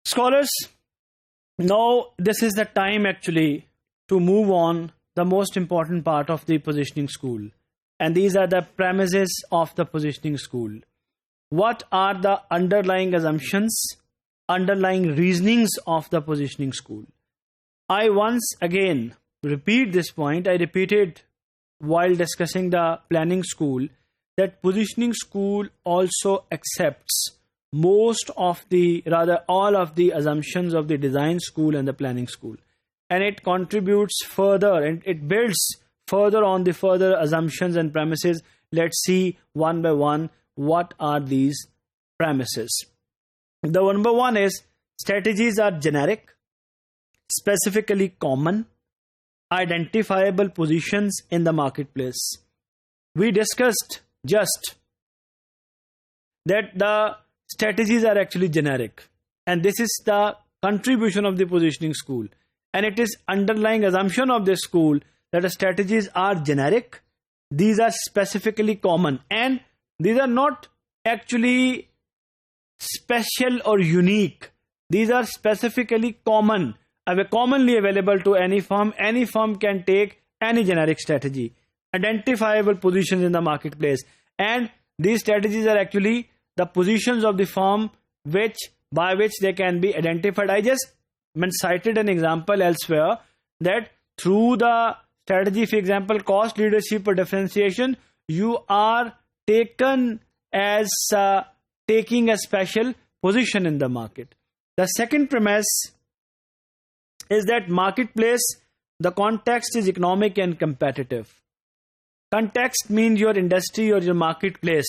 Scholars, now this is the time actually to move on the most important part of the positioning school. And these are the premises of the positioning school. What are the underlying assumptions, underlying reasonings of the positioning school? I once again repeat this point. I repeated while discussing the planning school that positioning school also accepts most of the, rather all of the assumptions of the design school and the planning school. And it contributes further and it builds further on the further assumptions and premises. Let's see one by one what are these premises. The number one is strategies are generic, specifically common, identifiable positions in the marketplace. We discussed just that the strategies are actually generic, and this is the contribution of the positioning school, and it is underlying assumption of this school that the strategies are generic, these are specifically common, and these are not actually special or unique. These are specifically common, commonly available to any firm. Any firm can take any generic strategy, identifiable positions in the marketplace, and these strategies are actually the positions of the firm by which they can be identified. I just cited an example elsewhere that through the strategy, for example, cost leadership or differentiation, you are taken as taking a special position in the market. The second premise is that marketplace, the context is economic and competitive. Context means your industry or your marketplace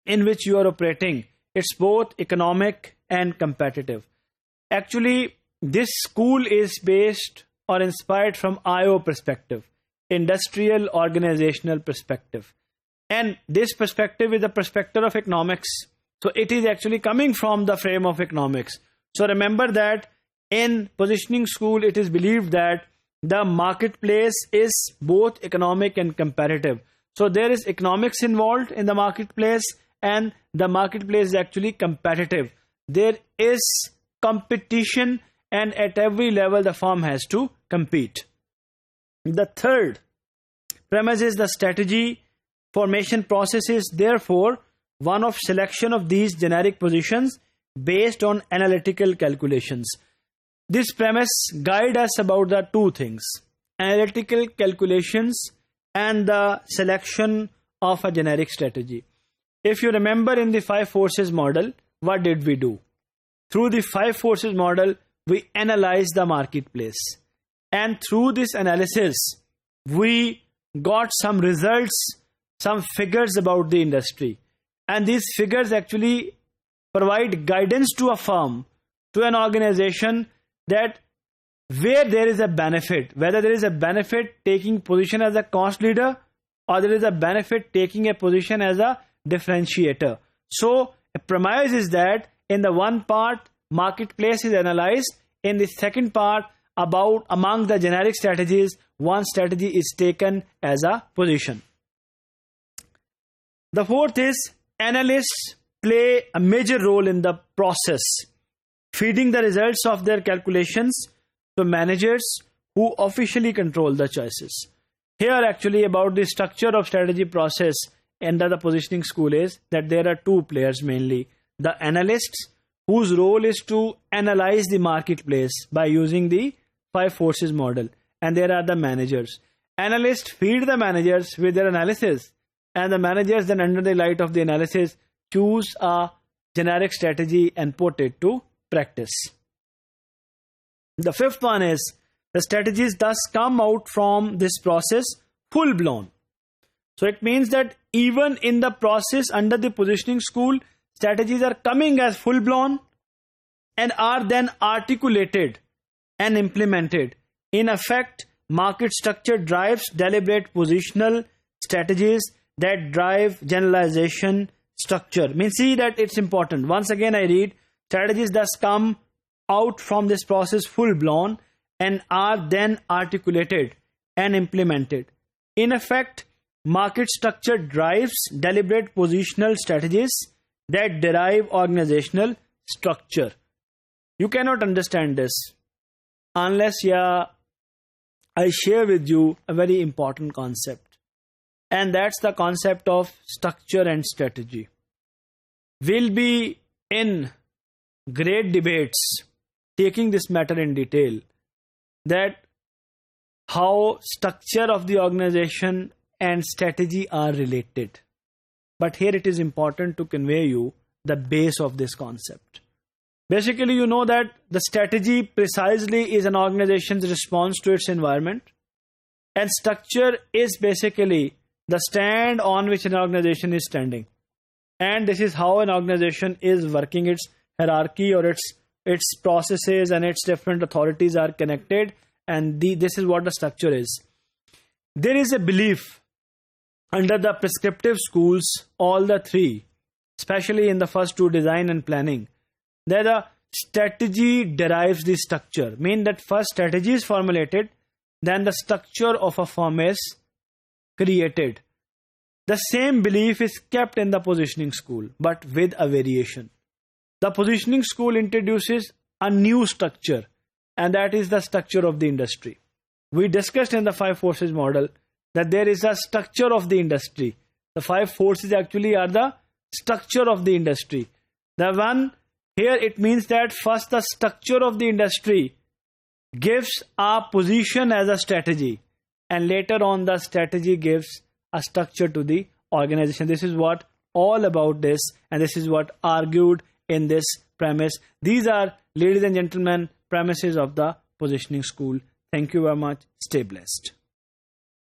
in which you are operating. It's both economic and competitive. Actually, this school is based or inspired from IO perspective, industrial organizational perspective. And this perspective is the perspective of economics. So it is actually coming from the frame of economics. So remember that in positioning school, it is believed that the marketplace is both economic and competitive. So there is economics involved in the marketplace, and the marketplace is actually competitive. There is competition, and at every level the firm has to compete. The third premise is the strategy formation process is therefore one of selection of these generic positions based on analytical calculations. This premise guides us about the two things: analytical calculations and the selection of a generic strategy. If you remember in the 5 forces model, what did we do? Through the 5 forces model, we analyzed the marketplace. And through this analysis, we got some results, some figures about the industry. And these figures actually provide guidance to a firm, to an organization, that where there is a benefit, whether there is a benefit taking position as a cost leader or there is a benefit taking a position as a differentiator. So a premise is that in the one part, marketplace is analyzed. In the second part, about among the generic strategies, one strategy is taken as a position. The fourth is analysts play a major role in the process, feeding the results of their calculations to managers who officially control the choices. Here actually about the structure of strategy process under the positioning school is that there are two players mainly. The analysts, whose role is to analyze the marketplace by using the 5 forces model, and there are the managers. Analysts feed the managers with their analysis, and the managers then under the light of the analysis choose a generic strategy and put it to practice. The fifth one is the strategies thus come out from this process full blown. So it means that even in the process under the positioning school, strategies are coming as full blown and are then articulated and implemented. In effect, market structure drives deliberate positional strategies that drive generalization structure. Means see that it's important. Once again I read, strategies thus come out from this process full blown and are then articulated and implemented. In effect, market structure drives deliberate positional strategies that derive organizational structure. You cannot understand this unless I share with you a very important concept, and that's the concept of structure and strategy. We'll be in great debates taking this matter in detail, that how structure of the organization and strategy are related. But here it is important to convey you the base of this concept. Basically, you know that the strategy precisely is an organization's response to its environment, and structure is basically the stand on which an organization is standing. And this is how an organization is working. Its hierarchy or its processes and its different authorities are connected, and this is what the structure is. There is a belief under the prescriptive schools, all the three, especially in the first two, design and planning, that the strategy derives the structure. Mean that first strategy is formulated, then the structure of a firm is created. The same belief is kept in the positioning school, but with a variation. The positioning school introduces a new structure, and that is the structure of the industry. We discussed in the 5 forces model that there is a structure of the industry. The 5 forces actually are the structure of the industry. The one here, it means that first the structure of the industry gives a position as a strategy, and later on the strategy gives a structure to the organization. This is what all about this, and this is what argued in this premise. These are, ladies and gentlemen, premises of the positioning school. Thank you very much. Stay blessed.